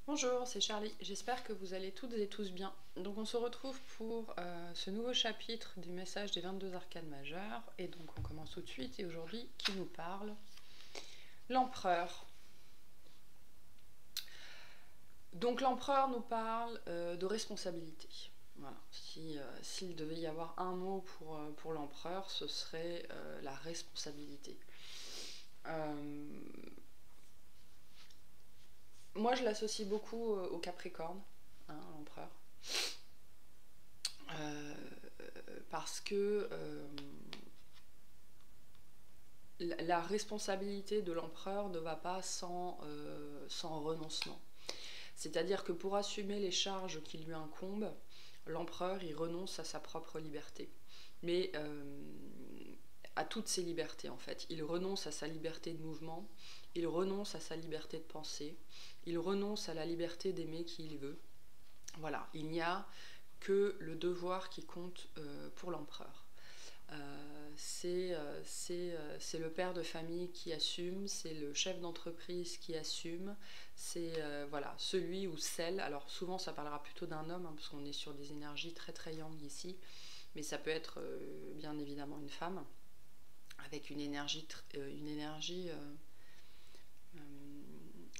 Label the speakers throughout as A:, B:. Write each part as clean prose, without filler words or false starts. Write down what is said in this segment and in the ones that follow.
A: Bonjour, c'est Charlie, j'espère que vous allez toutes et tous bien. Donc on se retrouve pour ce nouveau chapitre du message des 22 arcanes majeures, et donc on commence tout de suite, et aujourd'hui, qui nous parle? L'empereur. Donc l'empereur nous parle de responsabilité. Voilà. S'il devait y avoir un mot pour l'empereur, ce serait la responsabilité. Moi je l'associe beaucoup au Capricorne, hein, l'empereur. Parce que la responsabilité de l'empereur ne va pas sans renoncement. C'est-à-dire que pour assumer les charges qui lui incombent, l'empereur il renonce à sa propre liberté. Mais à toutes ses libertés en fait. Il renonce à sa liberté de mouvement, il renonce à sa liberté de penser, il renonce à la liberté d'aimer qui il veut. Voilà, il n'y a que le devoir qui compte pour l'empereur. C'est le père de famille qui assume, c'est le chef d'entreprise qui assume, c'est voilà, celui ou celle, alors souvent ça parlera plutôt d'un homme, hein, parce qu'on est sur des énergies très très yang ici, mais ça peut être bien évidemment une femme, avec une énergie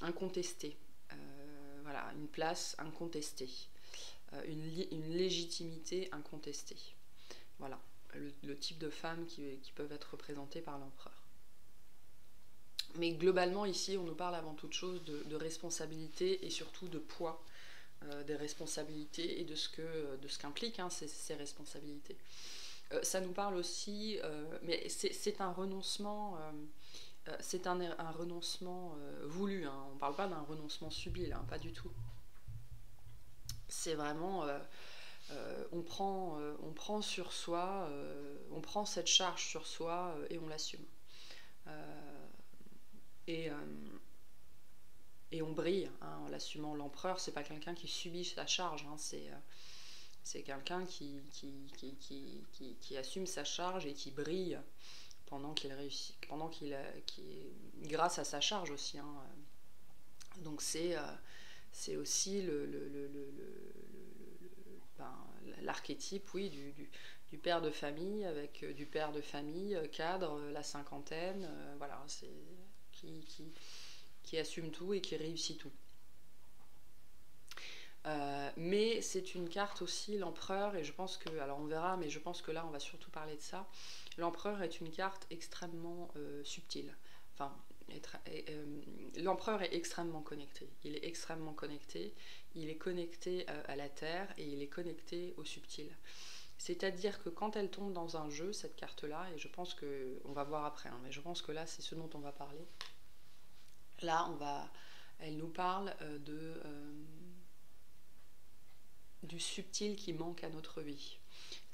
A: incontestée, voilà, une place incontestée, une légitimité incontestée. Voilà, le type de femmes qui peuvent être représentées par l'empereur. Mais globalement, ici, on nous parle avant toute chose de responsabilité et surtout de poids des responsabilités et de ce qu'impliquent ces responsabilités. Ça nous parle aussi, mais c'est un renoncement, c'est un renoncement voulu. Hein. On ne parle pas d'un renoncement subi, là, pas du tout. C'est vraiment, on prend sur soi, on prend cette charge sur soi et on l'assume. Et, euh, et on brille hein, en l'assumant. L'empereur, c'est pas quelqu'un qui subit sa charge, hein, c'est quelqu'un qui assume sa charge et qui brille pendant qu'il réussit, grâce à sa charge aussi. Hein. Donc c'est aussi l'archétype, oui, du père de famille, avec du père de famille, cadre, la cinquantaine, voilà, c'est qui assume tout et qui réussit tout. Mais c'est une carte aussi, l'empereur, et je pense que, alors on verra, mais je pense que là on va surtout parler de ça. L'empereur est une carte extrêmement subtile. Enfin, l'empereur est extrêmement connecté. Il est extrêmement connecté. Il est connecté à la terre et il est connecté au subtil. C'est-à-dire que quand elle tombe dans un jeu, cette carte-là, et je pense que, on va voir après, hein, mais je pense que là c'est ce dont on va parler. Là, elle nous parle du subtil qui manque à notre vie.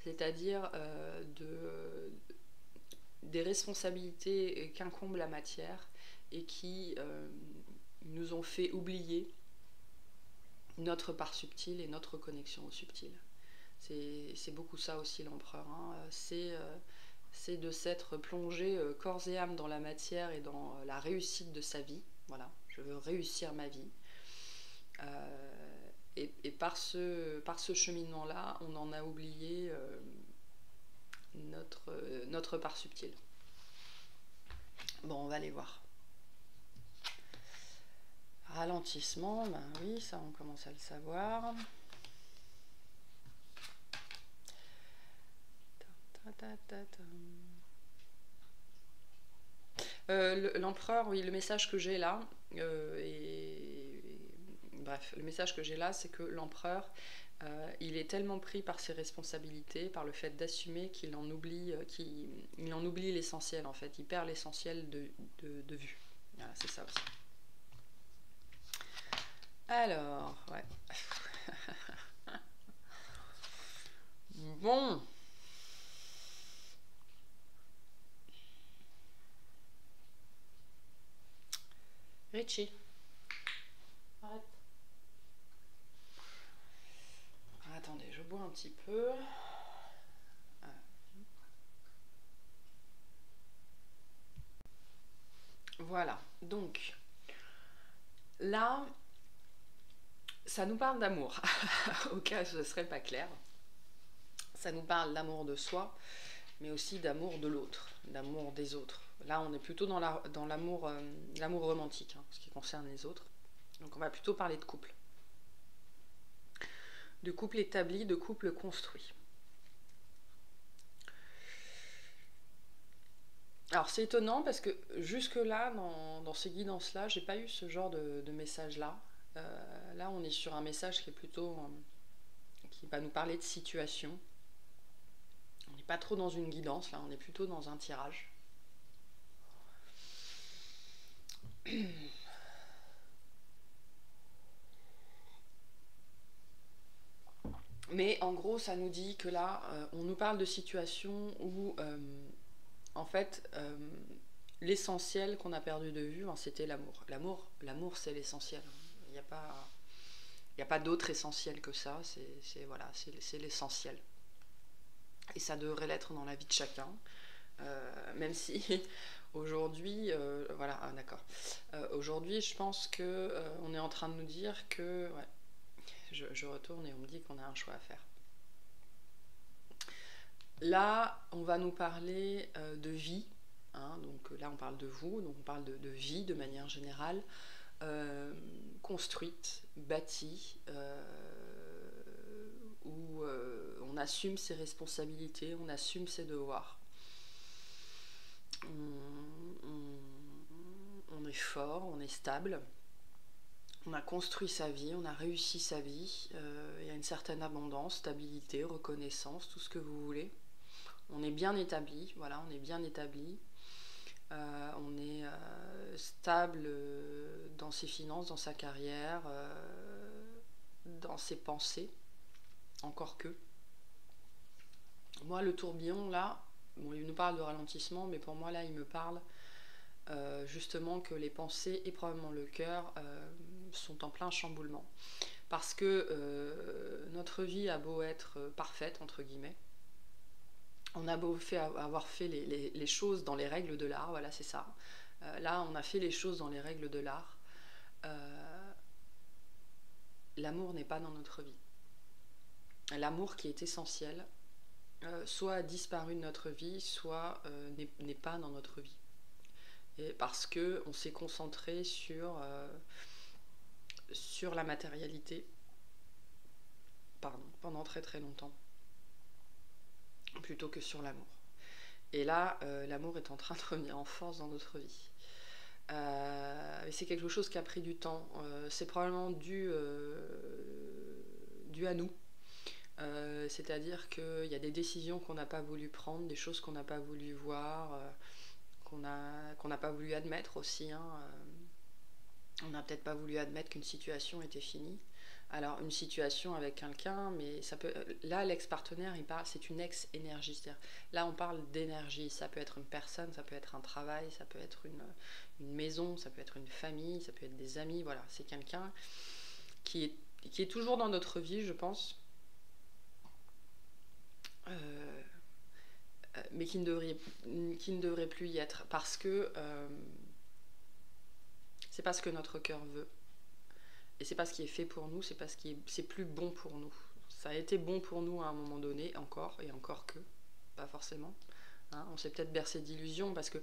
A: C'est-à-dire des responsabilités qu'incombe la matière et qui nous ont fait oublier notre part subtile et notre connexion au subtil. C'est beaucoup ça aussi l'empereur. Hein. C'est de s'être plongé corps et âme dans la matière et dans la réussite de sa vie. Voilà, je veux réussir ma vie. Et par ce cheminement-là, on en a oublié notre part subtile. Bon, on va aller voir. Ralentissement, ben oui, ça on commence à le savoir. L'empereur, oui, le message que j'ai là, bref, le message que j'ai là, c'est que l'empereur, il est tellement pris par ses responsabilités, par le fait d'assumer qu'il en oublie, il en oublie l'essentiel en fait, il perd l'essentiel de vue. Voilà, c'est ça aussi. Alors, ouais. Bon. Richie. Arrête. Attendez, je bois un petit peu. Voilà, donc là, Ça nous parle d'amour, au cas où ce ne serait pas clair. Ça nous parle d'amour de soi, mais aussi d'amour de l'autre, d'amour des autres. Là, on est plutôt dans l'amour l'amour romantique, hein, ce qui concerne les autres. Donc on va plutôt parler de couple. De couple établi, de couple construit. Alors c'est étonnant parce que jusque-là, dans ces guidances-là, j'ai pas eu ce genre de message-là. Là, on est sur un message qui est plutôt... qui va nous parler de situation. On n'est pas trop dans une guidance, là, on est plutôt dans un tirage. Mais en gros, ça nous dit que là, on nous parle de situations où, en fait, l'essentiel qu'on a perdu de vue, hein, c'était l'amour. L'amour, c'est l'essentiel. Il n'y a pas, il n'y a pas d'autre essentiel que ça. Voilà, c'est l'essentiel. Et ça devrait l'être dans la vie de chacun. Même si aujourd'hui, voilà, ah, d'accord. Aujourd'hui, je pense que on est en train de nous dire que, ouais, je retourne et on me dit qu'on a un choix à faire. Là, on va nous parler de vie. Hein, donc là, on parle de vous, donc on parle de vie de manière générale, construite, bâtie, où on assume ses responsabilités, on assume ses devoirs. On est fort, on est stable. On a construit sa vie, on a réussi sa vie, il y a une certaine abondance, stabilité, reconnaissance, tout ce que vous voulez. On est bien établi, voilà, on est bien établi. On est stable dans ses finances, dans sa carrière, dans ses pensées, encore que. Moi, le tourbillon, là, bon, il nous parle de ralentissement, mais pour moi, là, il me parle justement que les pensées et probablement le cœur sont en plein chamboulement. Parce que notre vie a beau être parfaite, entre guillemets, on a beau avoir fait les choses dans les règles de l'art, voilà, c'est ça. Là, on a fait les choses dans les règles de l'art. L'amour n'est pas dans notre vie. L'amour qui est essentiel, soit a disparu de notre vie, soit n'est pas dans notre vie. Et parce qu'on s'est concentré sur la matérialité, pendant très très longtemps, plutôt que sur l'amour. Et là, l'amour est en train de revenir en force dans notre vie. Et c'est quelque chose qui a pris du temps. C'est probablement dû à nous. C'est-à-dire qu'il y a des décisions qu'on n'a pas voulu prendre, des choses qu'on n'a pas voulu voir, qu'on n'a pas voulu admettre aussi. Hein. On n'a peut-être pas voulu admettre qu'une situation était finie. Alors une situation avec quelqu'un, mais ça peut. Là, l'ex-partenaire, il parle, c'est une ex-énergie. C'est-à-dire, là, on parle d'énergie. Ça peut être une personne, ça peut être un travail, ça peut être une maison, ça peut être une famille, ça peut être des amis. Voilà, c'est quelqu'un qui est toujours dans notre vie, je pense. Mais qui ne devrait plus y être parce que c'est pas ce que notre cœur veut et c'est pas ce qui est fait pour nous, c'est pas c'est plus bon pour nous. Ça a été bon pour nous à un moment donné, encore et encore que, pas forcément. Hein, on s'est peut-être bercé d'illusions parce que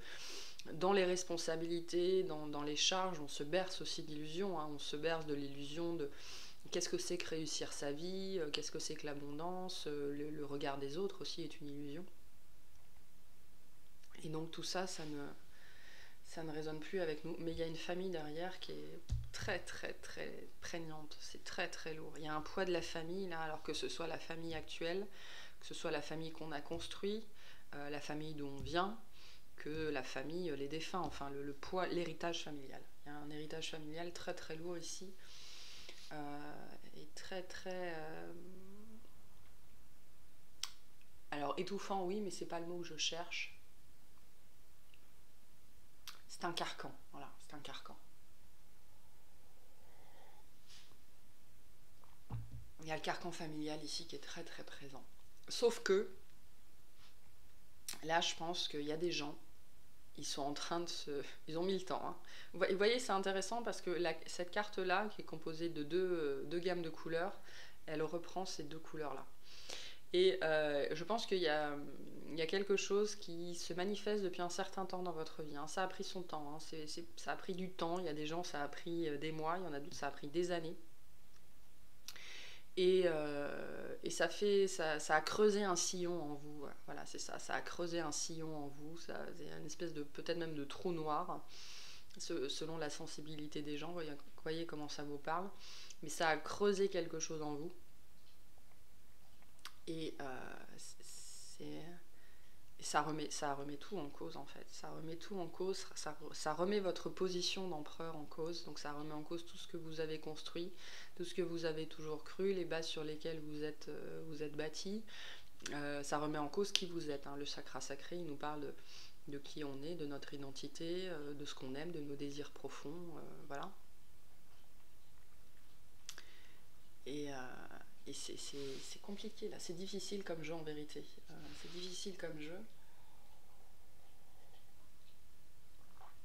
A: dans les responsabilités, dans les charges, on se berce aussi d'illusions. Hein, on se berce de l'illusion de qu'est-ce que c'est que réussir sa vie, qu'est-ce que c'est que l'abondance, le regard des autres aussi est une illusion. Et donc tout ça, ça ne résonne plus avec nous. Mais il y a une famille derrière qui est très très très prégnante. C'est très très lourd. Il y a un poids de la famille là, alors que ce soit la famille actuelle, que ce soit la famille qu'on a construite, la famille d'où on vient, que la famille, les défunts, enfin le poids, l'héritage familial. Il y a un héritage familial très très lourd ici. Et très très... Alors étouffant oui, mais c'est pas le mot que je cherche. C'est un carcan, voilà, c'est un carcan. Il y a le carcan familial ici qui est très très présent. Sauf que, là je pense qu'il y a des gens ils sont en train de se... Ils ont mis le temps. Hein. Vous voyez, c'est intéressant parce que cette carte-là, qui est composée de deux gammes de couleurs, elle reprend ces deux couleurs-là. Et je pense qu'il y a quelque chose qui se manifeste depuis un certain temps dans votre vie. Hein. Ça a pris son temps, hein. Ça a pris du temps. Il y a des gens, ça a pris des mois, il y en a d'autres, ça a pris des années. Et ça a creusé un sillon en vous. Voilà, c'est ça. Ça a creusé un sillon en vous. C'est une espèce de, peut-être même de trou noir, selon la sensibilité des gens. Vous voyez comment ça vous parle. Mais ça a creusé quelque chose en vous. Et ça remet tout en cause en fait. Ça remet tout en cause, ça remet votre position d'empereur en cause. Donc ça remet en cause tout ce que vous avez construit, tout ce que vous avez toujours cru, les bases sur lesquelles vous êtes bâti. Ça remet en cause qui vous êtes. Hein. Le chakra sacré, il nous parle de qui on est, de notre identité, de ce qu'on aime, de nos désirs profonds. Voilà. Et c'est compliqué là, c'est difficile comme jeu en vérité. C'est difficile comme jeu.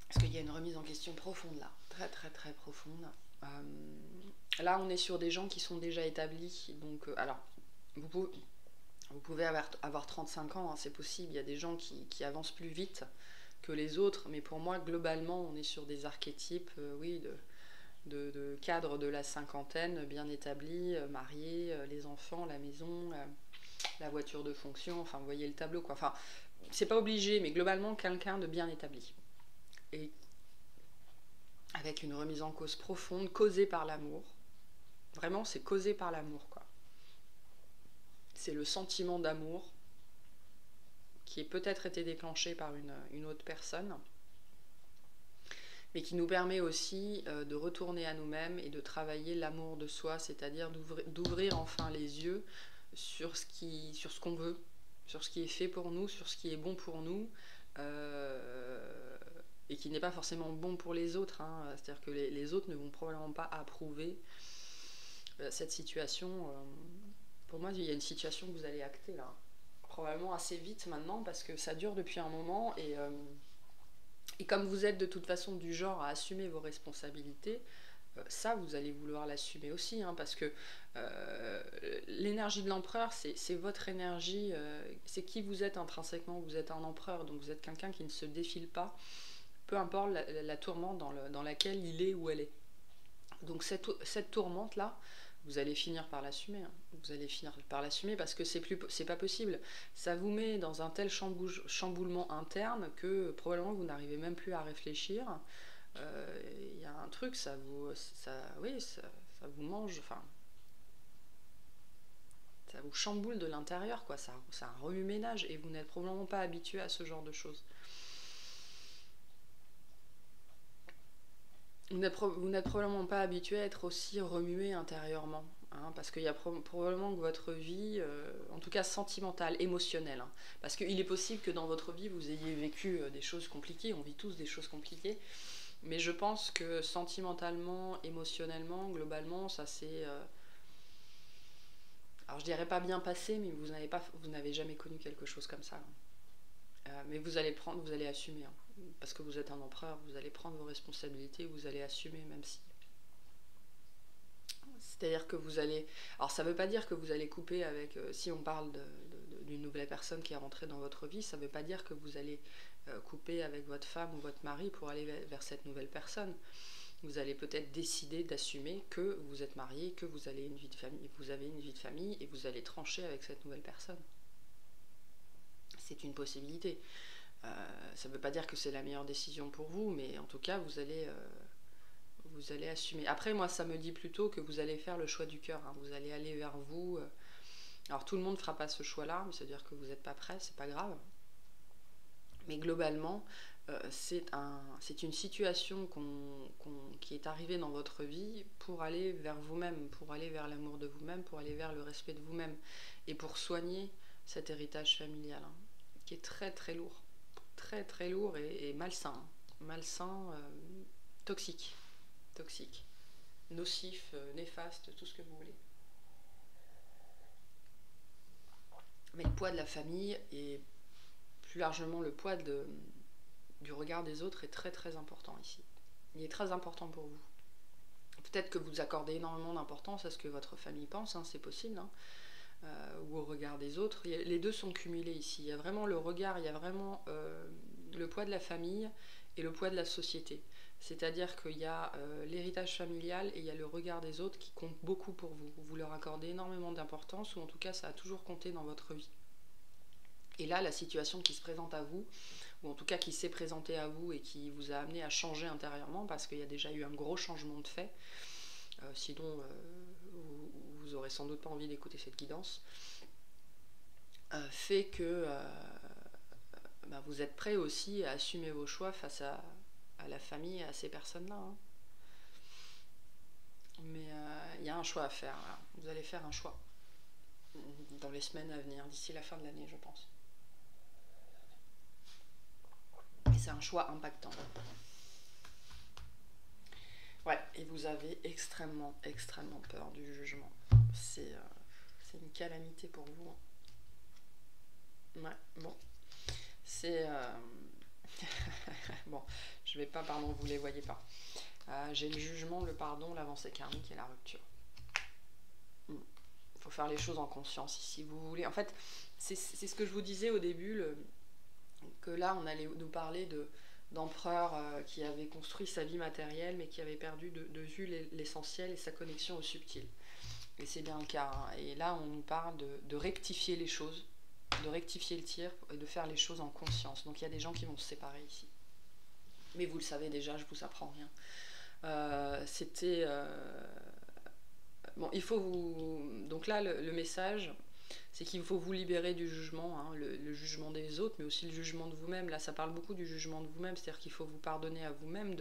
A: Parce qu'il y a une remise en question profonde là, très très très profonde. Là on est sur des gens qui sont déjà établis, donc alors vous pouvez avoir 35 ans, hein, c'est possible, il y a des gens qui avancent plus vite que les autres, mais pour moi globalement on est sur des archétypes, oui, de cadres de la cinquantaine, bien établis, mariés, les enfants, la maison, la voiture de fonction, enfin vous voyez le tableau quoi. Enfin, c'est pas obligé, mais globalement quelqu'un de bien établi. Et avec une remise en cause profonde, causée par l'amour. Vraiment, c'est causé par l'amour, quoi. C'est le sentiment d'amour qui est peut-être été déclenché par une autre personne, mais qui nous permet aussi de retourner à nous-mêmes et de travailler l'amour de soi, c'est-à-dire d'ouvrir enfin les yeux sur ce qu'on veut, sur ce qui est fait pour nous, sur ce qui est bon pour nous, et qui n'est pas forcément bon pour les autres. Hein. C'est-à-dire que les autres ne vont probablement pas approuver cette situation. Pour moi, il y a une situation que vous allez acter là, probablement assez vite maintenant, parce que ça dure depuis un moment, et comme vous êtes de toute façon du genre à assumer vos responsabilités, ça vous allez vouloir l'assumer aussi, hein, parce que l'énergie de l'empereur, c'est votre énergie, c'est qui vous êtes intrinsèquement. Vous êtes un empereur, donc vous êtes quelqu'un qui ne se défile pas, peu importe la tourmente dans laquelle il est ou elle est. Donc cette tourmente là, vous allez finir par l'assumer. Hein. Vous allez finir par l'assumer parce que c'est pas possible. Ça vous met dans un tel chamboulement interne que probablement vous n'arrivez même plus à réfléchir. Y a un truc, ça vous mange, enfin, ça vous chamboule de l'intérieur, quoi. Ça un remue-ménage et vous n'êtes probablement pas habitué à ce genre de choses. Vous n'êtes probablement pas habitué à être aussi remué intérieurement, hein, parce qu'il y a probablement que votre vie, en tout cas sentimentale, émotionnelle, hein, parce qu'il est possible que dans votre vie vous ayez vécu des choses compliquées, on vit tous des choses compliquées, mais je pense que sentimentalement, émotionnellement, globalement, ça c'est... alors je dirais pas bien passé, mais vous n'avez jamais connu quelque chose comme ça. Mais vous allez assumer, hein, parce que vous êtes un empereur, vous allez prendre vos responsabilités, vous allez assumer, même si... C'est-à-dire que vous allez... Alors ça ne veut pas dire que vous allez couper avec... si on parle d'une nouvelle personne qui est rentrée dans votre vie, ça ne veut pas dire que vous allez couper avec votre femme ou votre mari pour aller vers cette nouvelle personne. Vous allez peut-être décider d'assumer que vous êtes marié, que vous avez une vie de famille et vous allez trancher avec cette nouvelle personne. C'est une possibilité. Ça ne veut pas dire que c'est la meilleure décision pour vous, mais en tout cas, vous allez assumer. Après, moi, ça me dit plutôt que vous allez faire le choix du cœur. Hein. Vous allez aller vers vous. Alors, tout le monde ne fera pas ce choix-là, mais c'est-à-dire que vous n'êtes pas prêt, c'est pas grave. Mais globalement, c'est une situation qui est arrivée dans votre vie pour aller vers vous-même, pour aller vers l'amour de vous-même, pour aller vers le respect de vous-même, et pour soigner cet héritage familial, hein, qui est très très lourd. Très très lourd et malsain. Malsain, toxique, nocif, néfaste, tout ce que vous voulez. Mais le poids de la famille et plus largement le poids du regard des autres est très très important ici. Il est très important pour vous. Peut-être que vous accordez énormément d'importance à ce que votre famille pense, hein, c'est possible, hein, ou au regard des autres. Les deux sont cumulés ici. Il y a vraiment le regard, il y a vraiment le poids de la famille et le poids de la société. C'est-à-dire qu'il y a l'héritage familial et il y a le regard des autres qui compte beaucoup pour vous. Vous leur accordez énormément d'importance, ou en tout cas ça a toujours compté dans votre vie. Et là, la situation qui se présente à vous, ou en tout cas qui s'est présentée à vous et qui vous a amené à changer intérieurement, parce qu'il y a déjà eu un gros changement de fait, sinon vous aurez sans doute pas envie d'écouter cette guidance, fait que vous êtes prêt aussi à assumer vos choix face à la famille et à ces personnes-là. Hein. Mais il y a un choix à faire. Voilà. Vous allez faire un choix dans les semaines à venir, d'ici la fin de l'année, je pense. Et c'est un choix impactant. Ouais, et vous avez extrêmement, extrêmement peur du jugement. C'est une calamité pour vous. Ouais, bon. C'est... bon, je vais pas, pardon, vous les voyez pas. J'ai le jugement, le pardon, l'avancée karmique et la rupture. Il faut faire les choses en conscience si vous voulez. En fait, c'est ce que je vous disais au début, que là, on allait nous parler d'empereur qui avait construit sa vie matérielle, mais qui avait perdu de vue l'essentiel et sa connexion au subtil. Et c'est bien le cas. Hein. Et là, on nous parle de rectifier les choses, de rectifier le tir et de faire les choses en conscience. Donc il y a des gens qui vont se séparer ici. Mais vous le savez déjà, je vous apprends rien. Bon, il faut vous... Donc là, le message, c'est qu'il faut vous libérer du jugement, hein, le jugement des autres, mais aussi le jugement de vous-même. Là, ça parle beaucoup du jugement de vous-même, c'est-à-dire qu'il faut vous pardonner à vous-même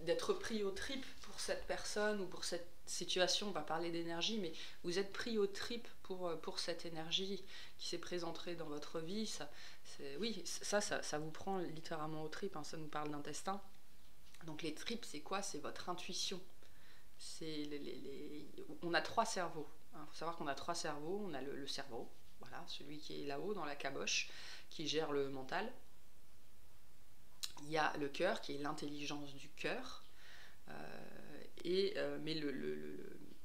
A: d'être pris aux tripes pour cette personne ou pour cette situation. On va parler d'énergie, mais vous êtes pris aux tripes pour cette énergie qui s'est présentée dans votre vie. Oui, ça vous prend littéralement aux tripes, hein, ça nous parle d'intestin. Donc les tripes, c'est quoi? C'est votre intuition. On a 3 cerveaux. Il faut savoir qu'on a 3 cerveaux. On a le cerveau, voilà, celui qui est là-haut dans la caboche, qui gère le mental. Il y a le cœur, qui est l'intelligence du cœur.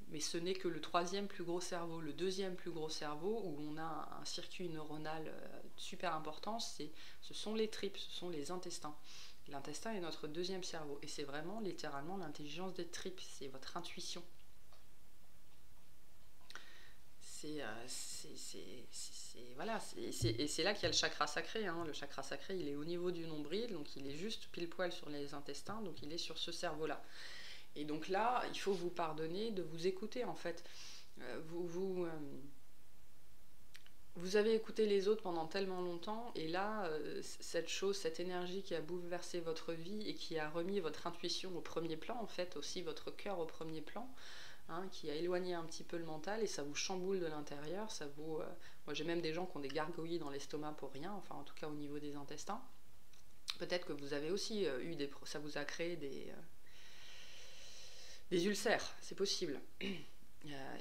A: Mais ce n'est que le 3e plus gros cerveau. Le 2e plus gros cerveau, où on a un circuit neuronal super important, ce sont les tripes, ce sont les intestins. L'intestin est notre 2e cerveau. Et c'est vraiment, littéralement, l'intelligence des tripes. C'est votre intuition. Voilà, et c'est là qu'il y a le chakra sacré. Hein. Le chakra sacré, il est au niveau du nombril, donc il est juste pile poil sur les intestins, donc il est sur ce cerveau-là. Et donc là, il faut vous pardonner de vous écouter, en fait. Vous avez écouté les autres pendant tellement longtemps, et là, cette énergie qui a bouleversé votre vie et qui a remis votre intuition au premier plan, en fait, aussi votre cœur au premier plan, hein, qui a éloigné un petit peu le mental, et ça vous chamboule de l'intérieur. Moi, j'ai même des gens qui ont des gargouillis dans l'estomac pour rien, enfin, en tout cas au niveau des intestins. Peut-être que vous avez aussi ça vous a créé des ulcères, c'est possible.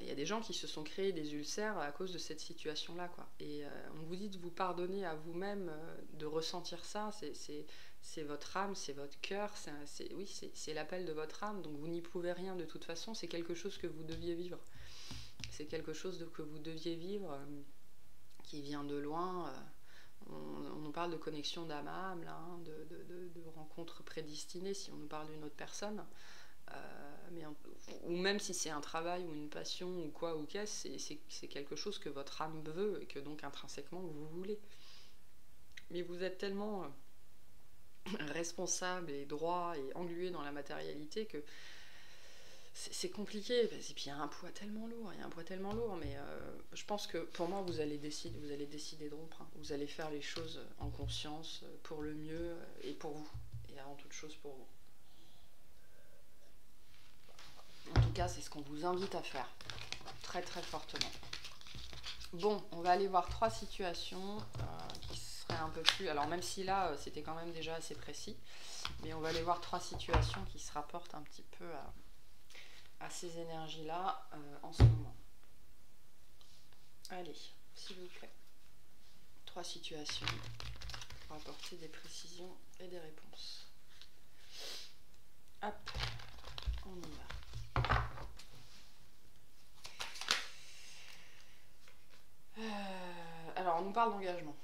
A: Il y a des gens qui se sont créés des ulcères à cause de cette situation-là, quoi. Et on vous dit de vous pardonner à vous-même de ressentir ça. C'est votre âme, c'est votre cœur, c'est l'appel de votre âme. Donc vous n'y pouvez rien de toute façon. C'est quelque chose que vous deviez vivre. C'est quelque chose que vous deviez vivre, qui vient de loin. On nous parle de connexion d'âme à âme, là, hein, de rencontres prédestinées, si on nous parle d'une autre personne. Ou même si c'est un travail ou une passion ou quoi ou qu'est-ce, c'est quelque chose que votre âme veut et que donc intrinsèquement vous voulez. Mais vous êtes tellement responsable et droit et englué dans la matérialité que c'est compliqué. Et puis il y a un poids tellement lourd, mais je pense que pour moi vous allez décider de rompre. Hein. Vous allez faire les choses en conscience pour le mieux et pour vous. Et avant toute chose pour vous. En tout cas, c'est ce qu'on vous invite à faire, très très fortement. Bon, on va aller voir 3 situations qui seraient un peu plus... Alors même si là, c'était quand même déjà assez précis, mais on va aller voir 3 situations qui se rapportent un petit peu à ces énergies-là en ce moment. Allez, s'il vous plaît. 3 situations. pour apporter des précisions et des réponses. Hop, on y va. Alors, on nous parle d'engagement.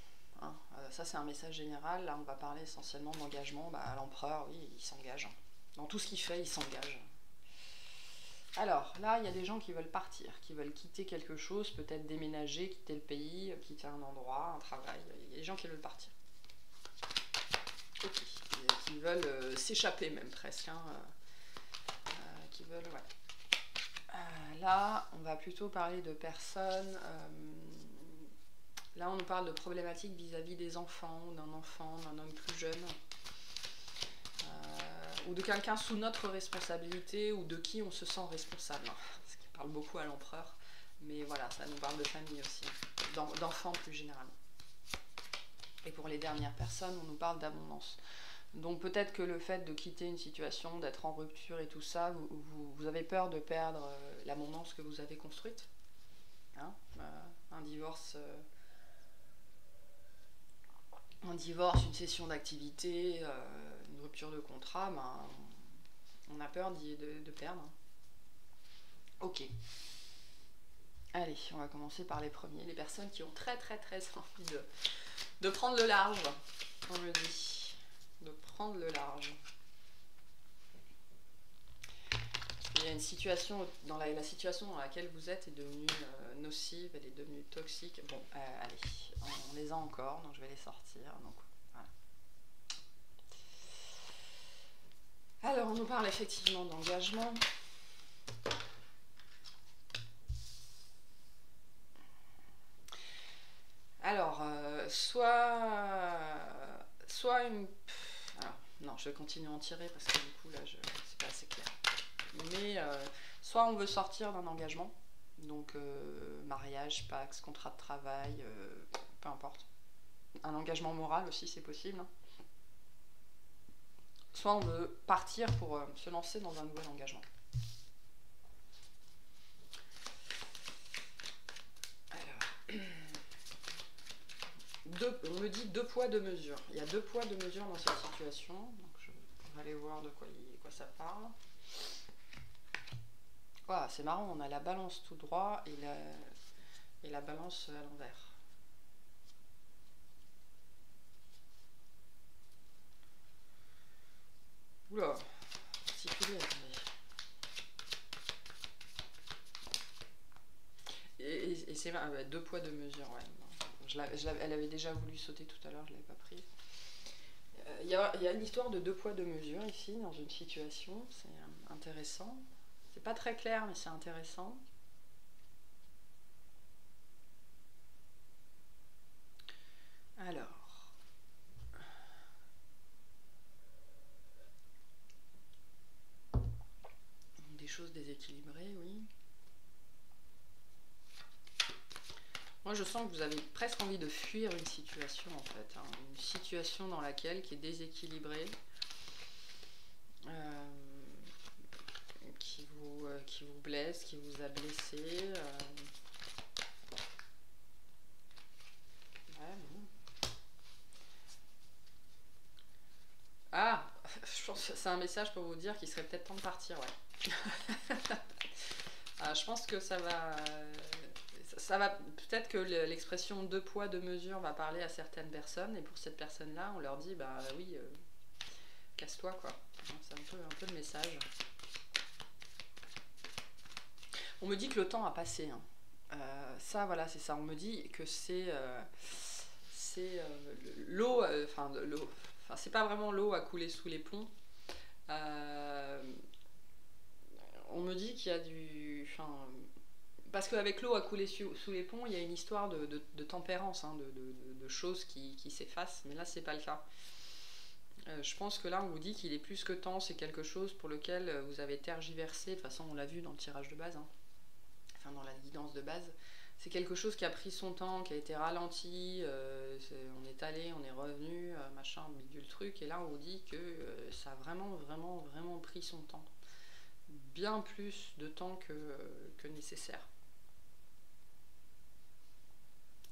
A: Hein. Ça, c'est un message général. Là, on va parler essentiellement d'engagement. Bah, l'empereur, oui, il s'engage. Dans tout ce qu'il fait, il s'engage. Alors, là, il y a des gens qui veulent partir, qui veulent quitter quelque chose, peut-être déménager, quitter le pays, quitter un endroit, un travail. Il y a des gens qui veulent partir. Ok. Qui veulent s'échapper même presque. Hein. Qui veulent, ouais. Là, on va plutôt parler de personnes... là, on nous parle de problématiques vis-à-vis des enfants, d'un homme plus jeune. Ou de quelqu'un sous notre responsabilité, ou de qui on se sent responsable. Ce qui parle beaucoup à l'empereur. Mais voilà, ça nous parle de famille aussi. D'enfants plus généralement. Et pour les dernières personnes, on nous parle d'abondance. Donc peut-être que le fait de quitter une situation, d'être en rupture et tout ça, vous avez peur de perdre l'abondance que vous avez construite. Hein, un divorce, une cession d'activité, une rupture de contrat, ben, on a peur de perdre. Ok. Allez, on va commencer par les premiers, les personnes qui ont très envie de prendre le large, on me dit. De prendre le large. Il y a une situation, la situation dans laquelle vous êtes est devenue nocive, elle est devenue toxique. Bon, allez, on les a encore, donc je vais les sortir. Donc, voilà. Alors, on nous parle effectivement d'engagement. Alors, soit une... Alors, non, je vais continuer à en tirer parce que du coup, là, c'est pas assez clair. Mais soit on veut sortir d'un engagement, donc mariage, pax, contrat de travail, peu importe. Un engagement moral aussi, c'est possible. Soit on veut partir pour se lancer dans un nouvel engagement. Alors, on me dit 2 poids, 2 mesures. Il y a 2 poids, 2 mesures dans cette situation. Donc on va aller voir de quoi ça parle. Wow, c'est marrant, on a la balance tout droit et la balance à l'envers. Oula, particulier, attendez. Et c'est 2 poids, 2 mesures, ouais. Elle avait déjà voulu sauter tout à l'heure, je ne l'avais pas pris. Il y a une histoire de 2 poids, 2 mesures ici, dans une situation, c'est intéressant. C'est pas très clair, mais c'est intéressant. Alors. Des choses déséquilibrées, oui. Moi, je sens que vous avez presque envie de fuir une situation, en fait. Hein. Une situation dans laquelle, qui est déséquilibrée, qui vous blesse, qui vous a blessé. Ouais, bon. Ah, je pense que c'est un message pour vous dire qu'il serait peut-être temps de partir, ouais. Je pense que ça va peut-être que l'expression 2 poids, 2 mesures va parler à certaines personnes, et pour cette personne-là, on leur dit, bah oui, casse-toi, quoi. C'est un peu le message. On me dit que le temps a passé. Hein. Ça, voilà, c'est ça. On me dit que c'est l'eau, l'eau. Enfin, c'est pas vraiment l'eau à couler sous les ponts. On me dit qu'il y a du... parce qu'avec l'eau à couler sous les ponts, il y a une histoire de tempérance, hein, de choses qui s'effacent, mais là, c'est pas le cas. Je pense que là, on vous dit qu'il est plus que temps, c'est quelque chose pour lequel vous avez tergiversé, de toute façon, on l'a vu dans le tirage de base, hein. Enfin, dans la guidance de base. C'est quelque chose qui a pris son temps, qui a été ralenti, on est allé, on est revenu, machin, bidule truc, et là, on vous dit que ça a vraiment pris son temps. Bien plus de temps que nécessaire.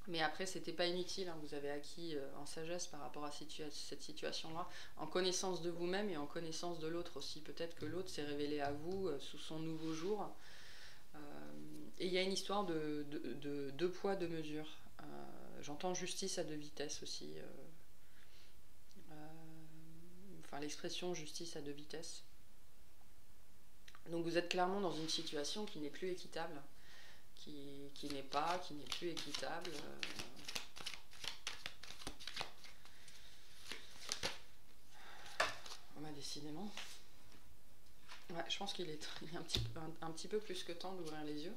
A: Mais après, c'était pas inutile, hein, vous avez acquis en sagesse par rapport à cette situation-là, en connaissance de vous-même et en connaissance de l'autre aussi. Peut-être que l'autre s'est révélé à vous sous son nouveau jour. Et il y a une histoire de deux poids, deux mesures. J'entends justice à deux vitesses aussi. Enfin, l'expression justice à deux vitesses. Donc vous êtes clairement dans une situation qui n'est plus équitable, qui n'est plus équitable. Décidément. Ouais, je pense qu'il est un petit peu plus que temps d'ouvrir les yeux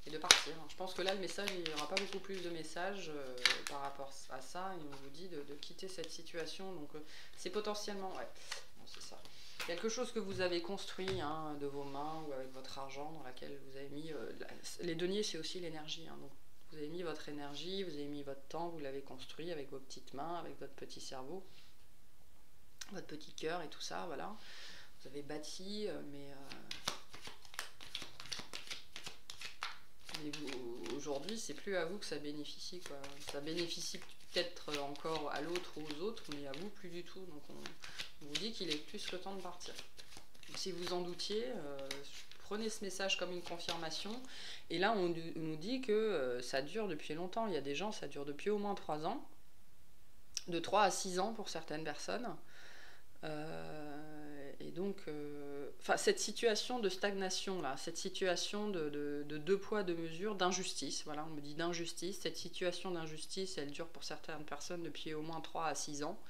A: et de partir. Je pense que là, le message, il n'y aura pas beaucoup plus de messages par rapport à ça. Et on vous dit de quitter cette situation. Donc, c'est potentiellement, ouais, bon, c'est ça. Quelque chose que vous avez construit hein, de vos mains ou avec votre argent, dans laquelle vous avez mis. Les deniers, c'est aussi l'énergie. Hein, donc, vous avez mis votre énergie, vous avez mis votre temps, vous l'avez construit avec vos petites mains, avec votre petit cerveau, votre petit cœur et tout ça, voilà. Vous avez bâti, mais aujourd'hui, c'est plus à vous que ça bénéficie, quoi. Ça bénéficie peut-être encore à l'autre ou aux autres, mais à vous, plus du tout. Donc, on vous dit qu'il est plus que temps de partir. Donc, si vous en doutiez, prenez ce message comme une confirmation. Et là, on nous dit que ça dure depuis longtemps. Il y a des gens, ça dure depuis au moins 3 ans. De 3 à 6 ans pour certaines personnes. Et donc, cette situation de stagnation, là, cette situation de deux poids, deux mesures, d'injustice, voilà, on me dit d'injustice, cette situation d'injustice, elle dure pour certaines personnes depuis au moins 3 à 6 ans.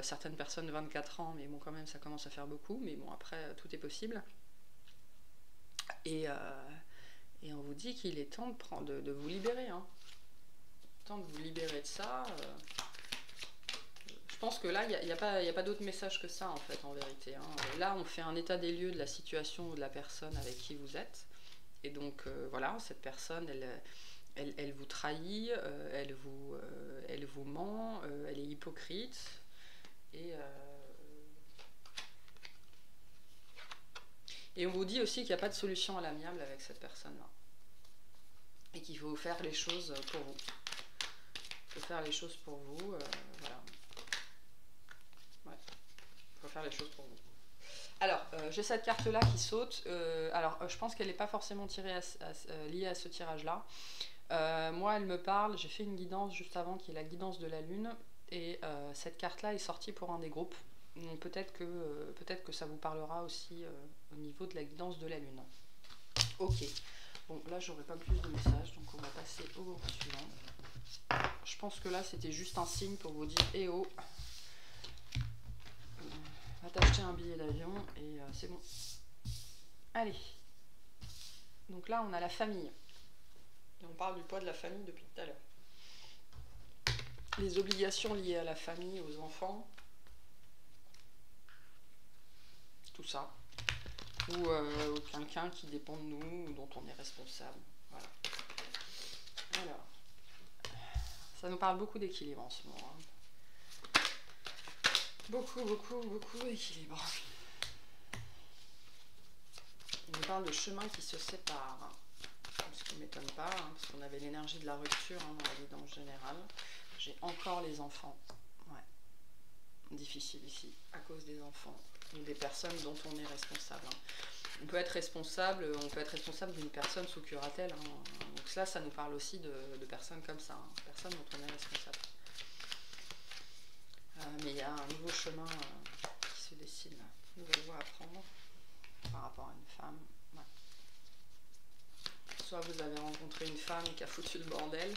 A: Certaines personnes 24 ans, mais bon, quand même, ça commence à faire beaucoup, mais bon, après, tout est possible. Et on vous dit qu'il est temps de vous libérer, hein. Temps de vous libérer de ça. Je pense que là, il n'y a pas d'autre message que ça, en fait, en vérité. Hein. Là, on fait un état des lieux de la situation ou de la personne avec qui vous êtes. Et donc, voilà, cette personne, elle vous trahit, elle vous ment, elle est hypocrite. Et on vous dit aussi qu'il n'y a pas de solution à l'amiable avec cette personne-là. Et qu'il faut faire les choses pour vous. Il faut faire les choses pour vous, voilà. Il faut faire les choses pour vous. Alors, j'ai cette carte-là qui saute. Alors, je pense qu'elle n'est pas forcément liée à ce tirage-là. Moi, elle me parle. J'ai fait une guidance juste avant, qui est la guidance de la Lune. Et cette carte-là est sortie pour un des groupes. Donc, peut-être que ça vous parlera aussi au niveau de la guidance de la Lune. Ok. Bon, là, j'aurai pas plus de messages. Donc, on va passer au groupe suivant. Je pense que là, c'était juste un signe pour vous dire « Eh oh !» Va t'acheter un billet d'avion et c'est bon. Allez. Donc là, on a la famille. Et on parle du poids de la famille depuis tout à l'heure. Les obligations liées à la famille, aux enfants. Tout ça. Ou quelqu'un qui dépend de nous, ou dont on est responsable. Voilà. Alors. Ça nous parle beaucoup d'équilibre en ce moment. Hein. Beaucoup d'équilibre. On nous parle de chemins qui se séparent. Ce qui ne m'étonne pas, hein, parce qu'on avait l'énergie de la rupture hein, dans la guidance générale. J'ai encore les enfants. Ouais. Difficile ici, à cause des enfants ou des personnes dont on est responsable. Hein. On peut être responsable d'une personne sous curatelle. Hein. Donc ça nous parle aussi de personnes comme ça, hein, personnes dont on est responsable. Mais il y a un nouveau chemin qui se dessine, une nouvelle voie à prendre par rapport à une femme. Ouais. Soit vous avez rencontré une femme qui a foutu le bordel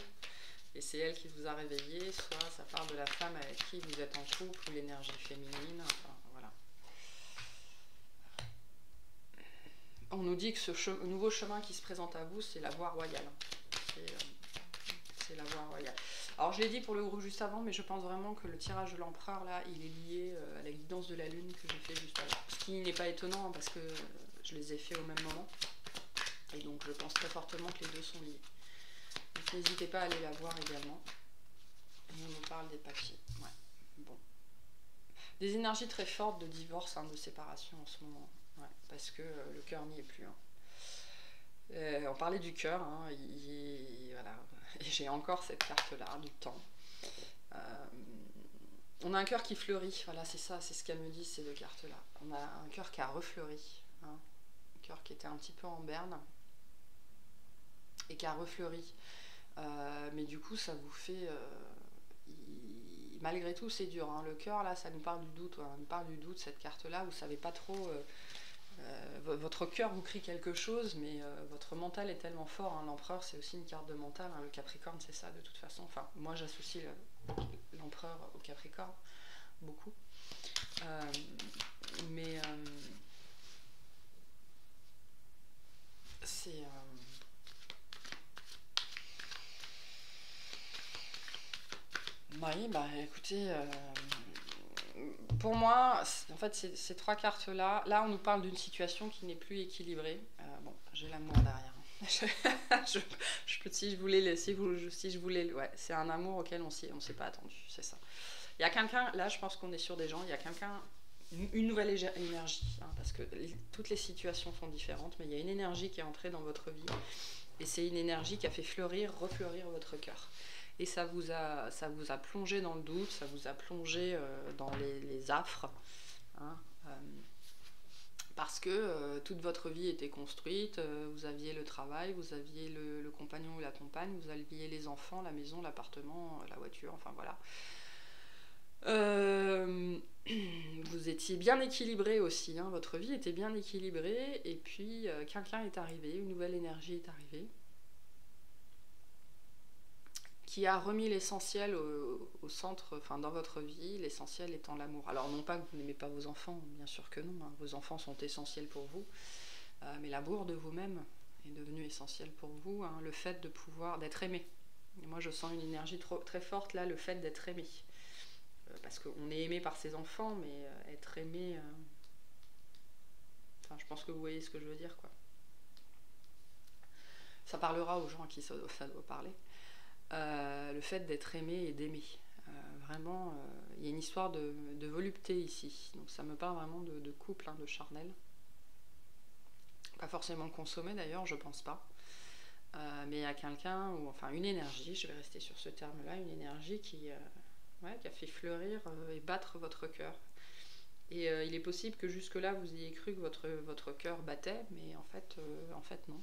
A: et c'est elle qui vous a réveillé, soit ça parle de la femme avec qui vous êtes en couple ou l'énergie féminine. Enfin, voilà. On nous dit que ce nouveau chemin qui se présente à vous, c'est la voie royale. C'est la voie royale. Alors je l'ai dit pour le groupe juste avant, mais je pense vraiment que le tirage de l'empereur, là, il est lié à la guidance de la lune que j'ai fait juste avant. Ce qui n'est pas étonnant, hein, parce que je les ai fait au même moment. Et donc je pense très fortement que les deux sont liés. Donc n'hésitez pas à aller la voir également. Et on nous parle des papiers. Ouais. Bon. Des énergies très fortes de divorce, hein, de séparation en ce moment. Ouais, parce que le cœur n'y est plus. Hein. On parlait du cœur, hein, voilà. Et j'ai encore cette carte-là, du temps. On a un cœur qui fleurit, voilà, c'est ça, c'est ce qu'elle me dit, ces deux cartes-là. On a un cœur qui a refleuri, hein, un cœur qui était un petit peu en berne, et qui a refleuri. Mais du coup, ça vous fait... malgré tout, c'est dur, hein. Le cœur, là, ça nous parle du doute, hein. On nous parle du doute, cette carte-là, vous savez pas trop... votre cœur vous crie quelque chose, mais votre mental est tellement fort, hein. L'empereur, c'est aussi une carte de mental, hein. Le Capricorne, c'est ça, de toute façon. Enfin, moi, j'associe l'empereur au Capricorne, beaucoup. Mais c'est... oui, bah écoutez, pour moi, en fait, ces trois cartes-là, là, on nous parle d'une situation qui n'est plus équilibrée. Bon, j'ai l'amour derrière. Si je voulais, ouais, c'est un amour auquel on s'est pas attendu, c'est ça. Il y a quelqu'un, là, je pense qu'on est sur des gens, il y a quelqu'un, une nouvelle énergie, hein, parce que toutes les situations sont différentes, mais il y a une énergie qui est entrée dans votre vie, et c'est une énergie qui a fait refleurir votre cœur. Et ça vous a plongé dans le doute, ça vous a plongé dans les affres, hein, parce que toute votre vie était construite, vous aviez le travail, vous aviez le compagnon ou la compagne, vous aviez les enfants, la maison, l'appartement, la voiture, enfin voilà. Vous étiez bien équilibré aussi, hein, votre vie était bien équilibrée, et puis quelqu'un est arrivé, une nouvelle énergie est arrivée, qui a remis l'essentiel au centre, enfin dans votre vie, l'essentiel étant l'amour. Alors non pas que vous n'aimez pas vos enfants, bien sûr que non, hein, vos enfants sont essentiels pour vous, mais l'amour de vous-même est devenu essentiel pour vous, hein, le fait de pouvoir, d'être aimé. Et moi je sens une énergie très forte là, le fait d'être aimé. Parce qu'on est aimé par ses enfants, mais être aimé... Enfin, je pense que vous voyez ce que je veux dire, quoi. Ça parlera aux gens à qui ça doit parler. Le fait d'être aimé et d'aimer. Vraiment, il y a une histoire de volupté ici. Donc ça me parle vraiment de couple, hein, de charnel. Pas forcément consommé d'ailleurs, je pense pas. Mais il y a quelqu'un, ou enfin une énergie, je vais rester sur ce terme-là, une énergie qui a fait fleurir et battre votre cœur. Et il est possible que jusque-là vous ayez cru que votre cœur battait, mais en fait non.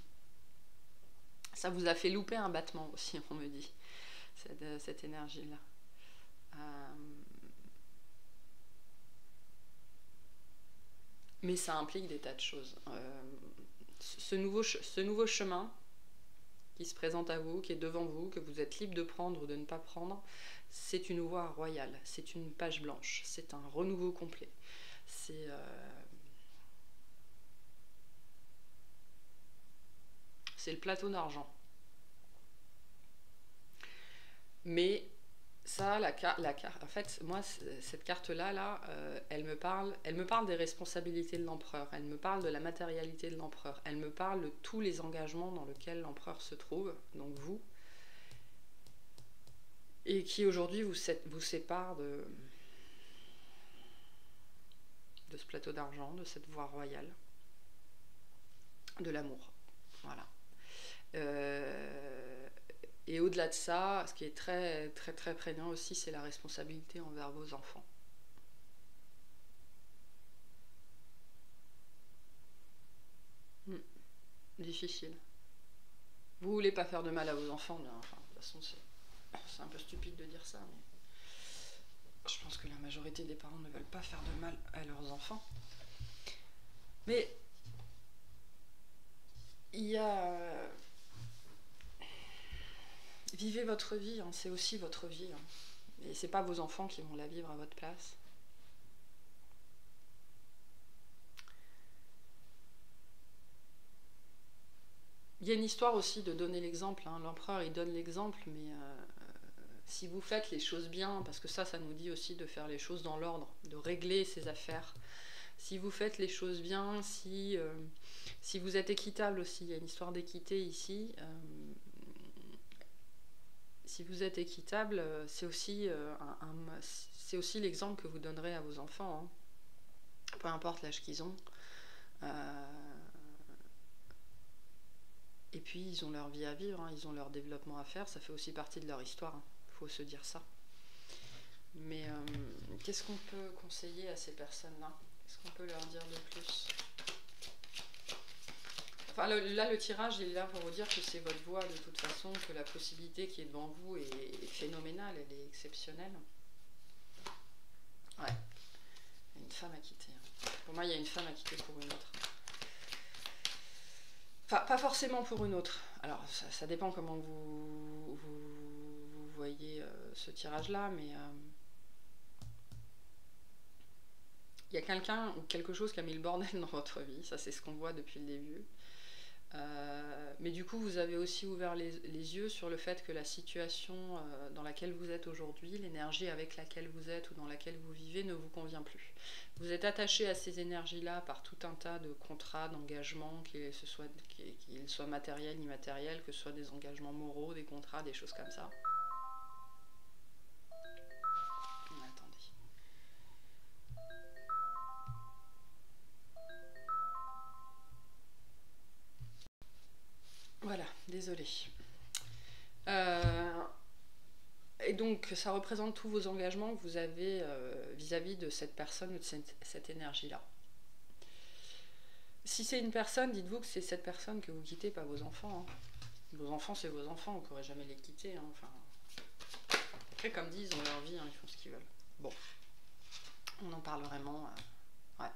A: Ça vous a fait louper un battement aussi, on me dit, cette énergie-là. Mais ça implique des tas de choses. Ce nouveau chemin qui se présente à vous, qui est devant vous, que vous êtes libre de prendre ou de ne pas prendre, c'est une voie royale, c'est une page blanche, c'est un renouveau complet. C'est le plateau d'argent. Mais ça, en fait, moi, cette carte-là, elle me parle des responsabilités de l'empereur, elle me parle de la matérialité de l'empereur, elle me parle de tous les engagements dans lesquels l'empereur se trouve, donc vous, et qui aujourd'hui vous sépare de ce plateau d'argent, de cette voie royale, de l'amour. Voilà. Et au-delà de ça, ce qui est très très très prégnant aussi, c'est la responsabilité envers vos enfants. Difficile. Vous voulez pas faire de mal à vos enfants, mais enfin, de toute façon, c'est un peu stupide de dire ça, mais je pense que la majorité des parents ne veulent pas faire de mal à leurs enfants. Mais il y a... Vivez votre vie, hein, c'est aussi votre vie. Hein. Et c'est pas vos enfants qui vont la vivre à votre place. Il y a une histoire aussi de donner l'exemple. Hein. L'empereur, il donne l'exemple, mais si vous faites les choses bien, parce que ça nous dit aussi de faire les choses dans l'ordre, de régler ses affaires. Si vous faites les choses bien, si vous êtes équitable aussi, il y a une histoire d'équité ici. Si vous êtes équitable, c'est aussi l'exemple que vous donnerez à vos enfants, hein. Peu importe l'âge qu'ils ont. puis ils ont leur vie à vivre, hein, ils ont leur développement à faire, ça fait aussi partie de leur histoire, il faut se dire ça. Mais qu'est-ce qu'on peut conseiller à ces personnes-là? Qu'est-ce qu'on peut leur dire de plus? Enfin, là, le tirage, il est là pour vous dire que c'est votre voie de toute façon, que la possibilité qui est devant vous est phénoménale, elle est exceptionnelle. Ouais, il y a une femme à quitter. Pour moi, il y a une femme à quitter pour une autre. Enfin, pas forcément pour une autre. Alors, ça dépend comment vous voyez ce tirage-là, mais il y a quelqu'un ou quelque chose qui a mis le bordel dans votre vie. Ça, c'est ce qu'on voit depuis le début. Mais du coup, vous avez aussi ouvert les yeux sur le fait que la situation dans laquelle vous êtes aujourd'hui, l'énergie avec laquelle vous êtes ou dans laquelle vous vivez ne vous convient plus. Vous êtes attaché à ces énergies-là par tout un tas de contrats, d'engagements, qu'ils soient matériels, immatériels, que ce soit des engagements moraux, des contrats, des choses comme ça. Attendez. Voilà, désolé. Et donc, ça représente tous vos engagements que vous avez vis-à-vis de cette personne ou de cette énergie-là. Si c'est une personne, dites-vous que c'est cette personne que vous quittez, pas vos enfants. Hein. Vos enfants, c'est vos enfants, vous ne pourrez jamais les quitter. Hein. Enfin, après, comme dit, ils ont leur vie, hein, ils font ce qu'ils veulent. Bon, on en parle vraiment. Ouais.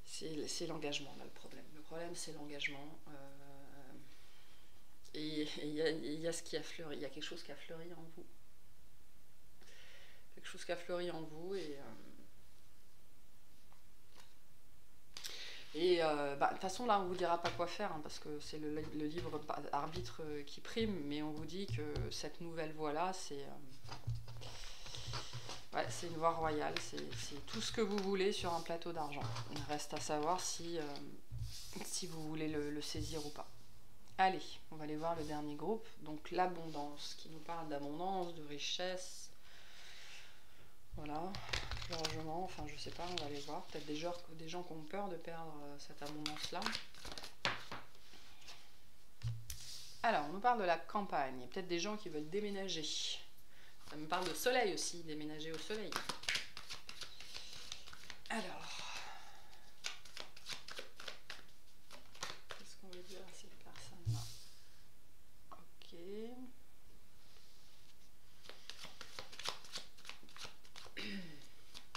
A: C'est l'engagement, là, le problème. Le problème, c'est l'engagement. Et il y a ce qui a fleuri, il y a quelque chose qui a fleuri en vous. Quelque chose qui a fleuri en vous et de toute façon là on vous dira pas quoi faire hein, parce que c'est le libre arbitre qui prime, mais on vous dit que cette nouvelle voie là c'est une voie royale, c'est tout ce que vous voulez sur un plateau d'argent. Il reste à savoir si vous voulez le saisir ou pas. Allez, on va aller voir le dernier groupe, donc l'abondance, qui nous parle d'abondance, de richesse, voilà, largement, enfin je sais pas, on va aller voir, peut-être des gens qui ont peur de perdre cette abondance-là. Alors, on nous parle de la campagne, peut-être des gens qui veulent déménager. Ça me parle de soleil aussi, déménager au soleil. Alors...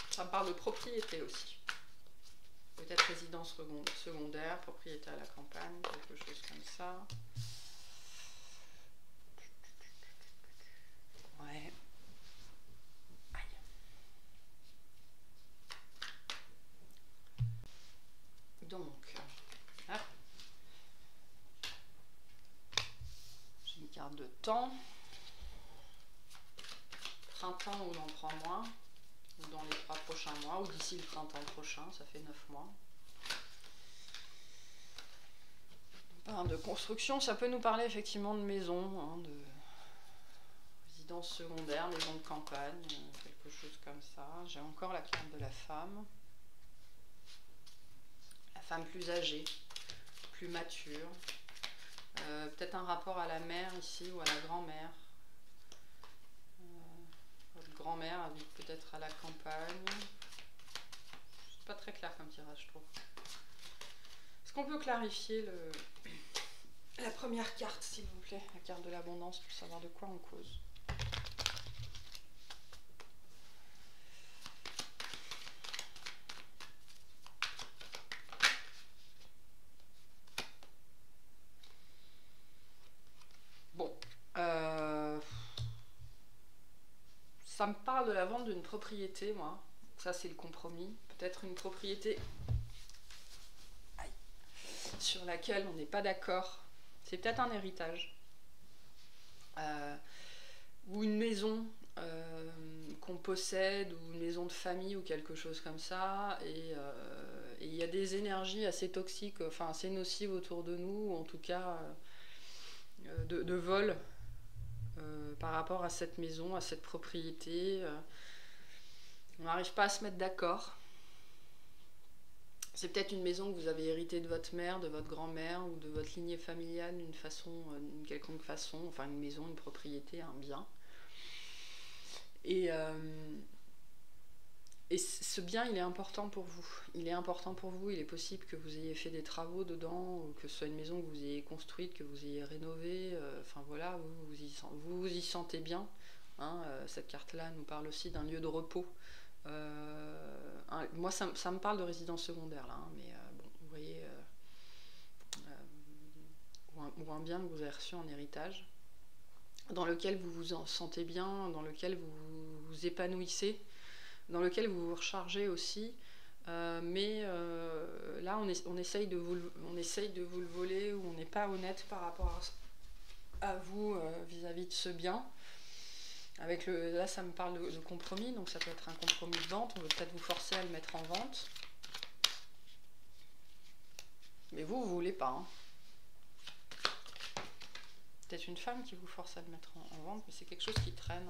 A: Ça me parle de propriété aussi. Peut-être résidence secondaire, propriété à la campagne, quelque chose comme ça. Ouais. Aïe. Donc, là, j'ai une carte de temps. Printemps ou dans 3 mois. Dans les 3 prochains mois, ou d'ici le printemps prochain, ça fait 9 mois. De construction, ça peut nous parler effectivement de maison, hein, de résidence secondaire, maison de campagne, quelque chose comme ça. J'ai encore la carte de la femme plus âgée, plus mature, peut-être un rapport à la mère ici ou à la grand-mère. Votre grand-mère habite peut-être à la campagne. C'est pas très clair comme tirage, je trouve. Est-ce qu'on peut clarifier la première carte, s'il vous plaît, la carte de l'abondance, pour savoir de quoi on cause? Bon, ça me parle de la vente d'une propriété, moi. Ça, c'est le compromis. Peut-être une propriété sur laquelle on n'est pas d'accord. C'est peut-être un héritage. Ou une maison qu'on possède, ou une maison de famille, ou quelque chose comme ça. Et il y a des énergies assez toxiques, enfin assez nocives autour de nous, ou en tout cas de vol par rapport à cette maison, à cette propriété. On n'arrive pas à se mettre d'accord. C'est peut-être une maison que vous avez héritée de votre mère, de votre grand-mère ou de votre lignée familiale d'une façon, d'une quelconque façon, enfin une maison, une propriété, un bien. Et, euh, et ce bien, il est important pour vous. Il est important pour vous. Il est possible que vous ayez fait des travaux dedans, ou que ce soit une maison que vous ayez construite, que vous ayez rénovée. Enfin voilà, vous y sentez bien. Hein, cette carte-là nous parle aussi d'un lieu de repos. Moi, ça me parle de résidence secondaire là, hein, mais bon, vous voyez, ou un bien que vous avez reçu en héritage, dans lequel vous vous en sentez bien, dans lequel vous vous épanouissez, dans lequel vous vous rechargez aussi. Mais là, on essaye de vous le voler, ou on n'est pas honnête par rapport à vous vis-à-vis de ce bien. Là, ça me parle de compromis, donc ça peut être un compromis de vente. On veut peut-être vous forcer à le mettre en vente. Mais vous voulez pas. Hein. Peut-être une femme qui vous force à le mettre en vente, mais c'est quelque chose qui traîne.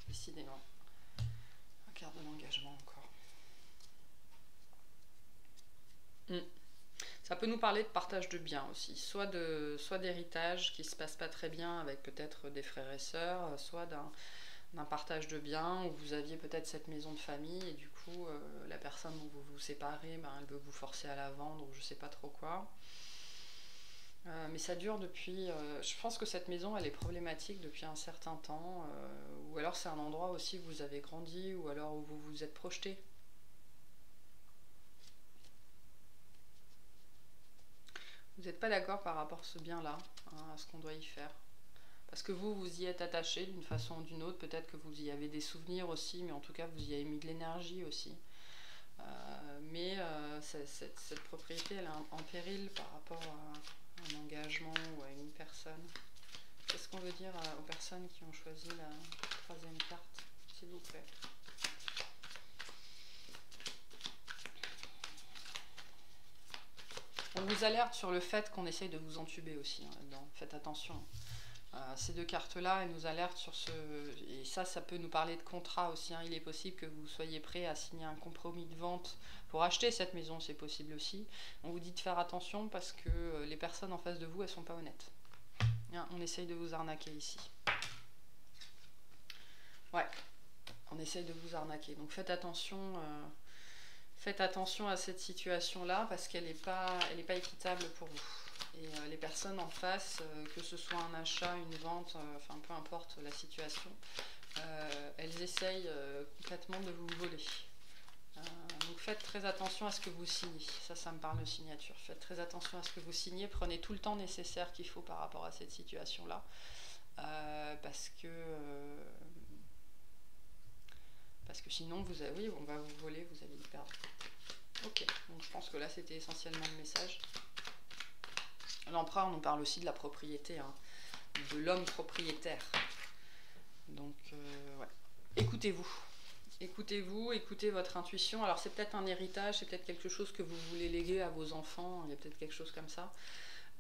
A: Décidément. Un quart de l'engagement encore. Ça peut nous parler de partage de biens aussi, soit d'héritage qui se passe pas très bien avec peut-être des frères et sœurs, soit d'un partage de biens où vous aviez peut-être cette maison de famille et du coup la personne dont vous vous séparez, ben, elle veut vous forcer à la vendre ou je sais pas trop quoi. Mais ça dure depuis... je pense que cette maison elle est problématique depuis un certain temps, ou alors c'est un endroit aussi où vous avez grandi ou alors où vous vous êtes projeté. Vous n'êtes pas d'accord par rapport à ce bien-là, hein, à ce qu'on doit y faire. Parce que vous y êtes attaché d'une façon ou d'une autre, peut-être que vous y avez des souvenirs aussi, mais en tout cas vous y avez mis de l'énergie aussi. Cette propriété, elle est en péril par rapport à un engagement ou à une personne. Qu'est-ce qu'on veut dire aux personnes qui ont choisi la troisième carte, s'il vous plaît? On vous alerte sur le fait qu'on essaye de vous entuber aussi, hein, là-dedans. Faites attention. Ces deux cartes-là, elles nous alertent sur ce... Et ça peut nous parler de contrat aussi. Hein. Il est possible que vous soyez prêt à signer un compromis de vente pour acheter cette maison, c'est possible aussi. On vous dit de faire attention parce que les personnes en face de vous, elles sont pas honnêtes. Hein, on essaye de vous arnaquer ici. Ouais, on essaye de vous arnaquer. Donc faites attention à cette situation-là parce qu'elle n'est pas équitable pour vous. Et les personnes en face, que ce soit un achat, une vente, enfin peu importe la situation, elles essayent complètement de vous voler. Donc faites très attention à ce que vous signez. Ça me parle de signature. Faites très attention à ce que vous signez. Prenez tout le temps nécessaire qu'il faut par rapport à cette situation-là. Parce que sinon, on va vous voler, vous allez y perdre. Ok, donc je pense que là c'était essentiellement le message. L'empereur nous parle aussi de la propriété, hein, de l'homme propriétaire. Donc, ouais. Écoutez-vous. Écoutez-vous, écoutez votre intuition. Alors c'est peut-être un héritage, c'est peut-être quelque chose que vous voulez léguer à vos enfants, il y a peut-être quelque chose comme ça.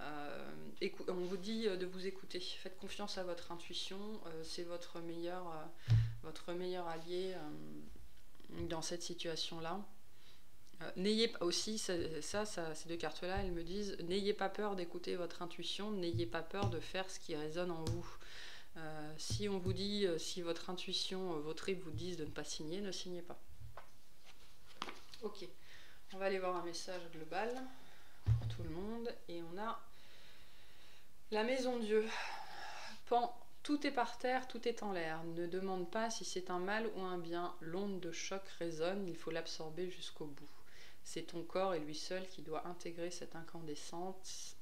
A: On vous dit de vous écouter. Faites confiance à votre intuition, c'est votre meilleur allié dans cette situation-là. N'ayez aussi, ces deux cartes-là, elles me disent, n'ayez pas peur d'écouter votre intuition, n'ayez pas peur de faire ce qui résonne en vous. Si on vous dit, si votre intuition, vos tripes vous disent de ne pas signer, ne signez pas. Ok, on va aller voir un message global pour tout le monde. Et on a la maison Dieu. Tout est par terre, tout est en l'air. Ne demande pas si c'est un mal ou un bien. L'onde de choc résonne, il faut l'absorber jusqu'au bout. C'est ton corps et lui seul qui doit intégrer cette incandescence,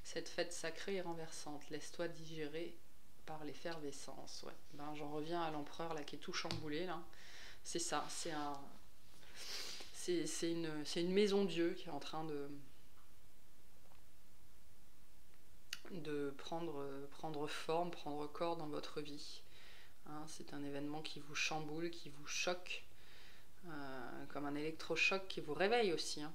A: cette fête sacrée et renversante. Laisse-toi digérer par l'effervescence. Ouais. Ben, j'en reviens à l'empereur là qui est tout chamboulé là. C'est ça, c'est une maison Dieu qui est en train de prendre forme, prendre corps dans votre vie. Hein, c'est un événement qui vous chamboule, qui vous choque. comme un électrochoc qui vous réveille aussi, hein.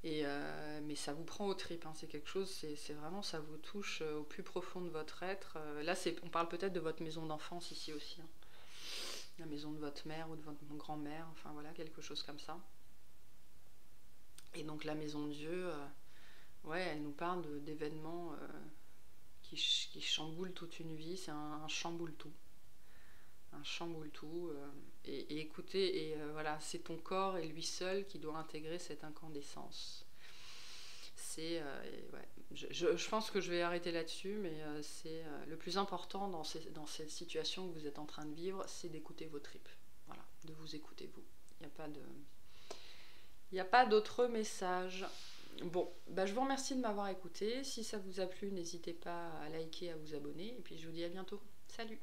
A: Mais ça vous prend aux tripes, hein. C'est quelque chose, c'est vraiment, ça vous touche au plus profond de votre être. Là, on parle peut-être de votre maison d'enfance ici aussi, hein. La maison de votre mère ou de votre grand-mère, enfin voilà, quelque chose comme ça. Et donc la maison de Dieu, ouais, elle nous parle d'événements qui chamboulent toute une vie. C'est un chamboule-tout. Un chamboule-tout. Et écoutez, voilà, c'est ton corps et lui seul qui doit intégrer cette incandescence. Ouais, je pense que je vais arrêter là-dessus, mais c'est le plus important dans cette situation que vous êtes en train de vivre, c'est d'écouter vos tripes. Voilà, de vous écouter vous. Il n'y a pas d'autre message. Bon, bah, je vous remercie de m'avoir écouté. Si ça vous a plu, n'hésitez pas à liker, à vous abonner. Et puis je vous dis à bientôt. Salut!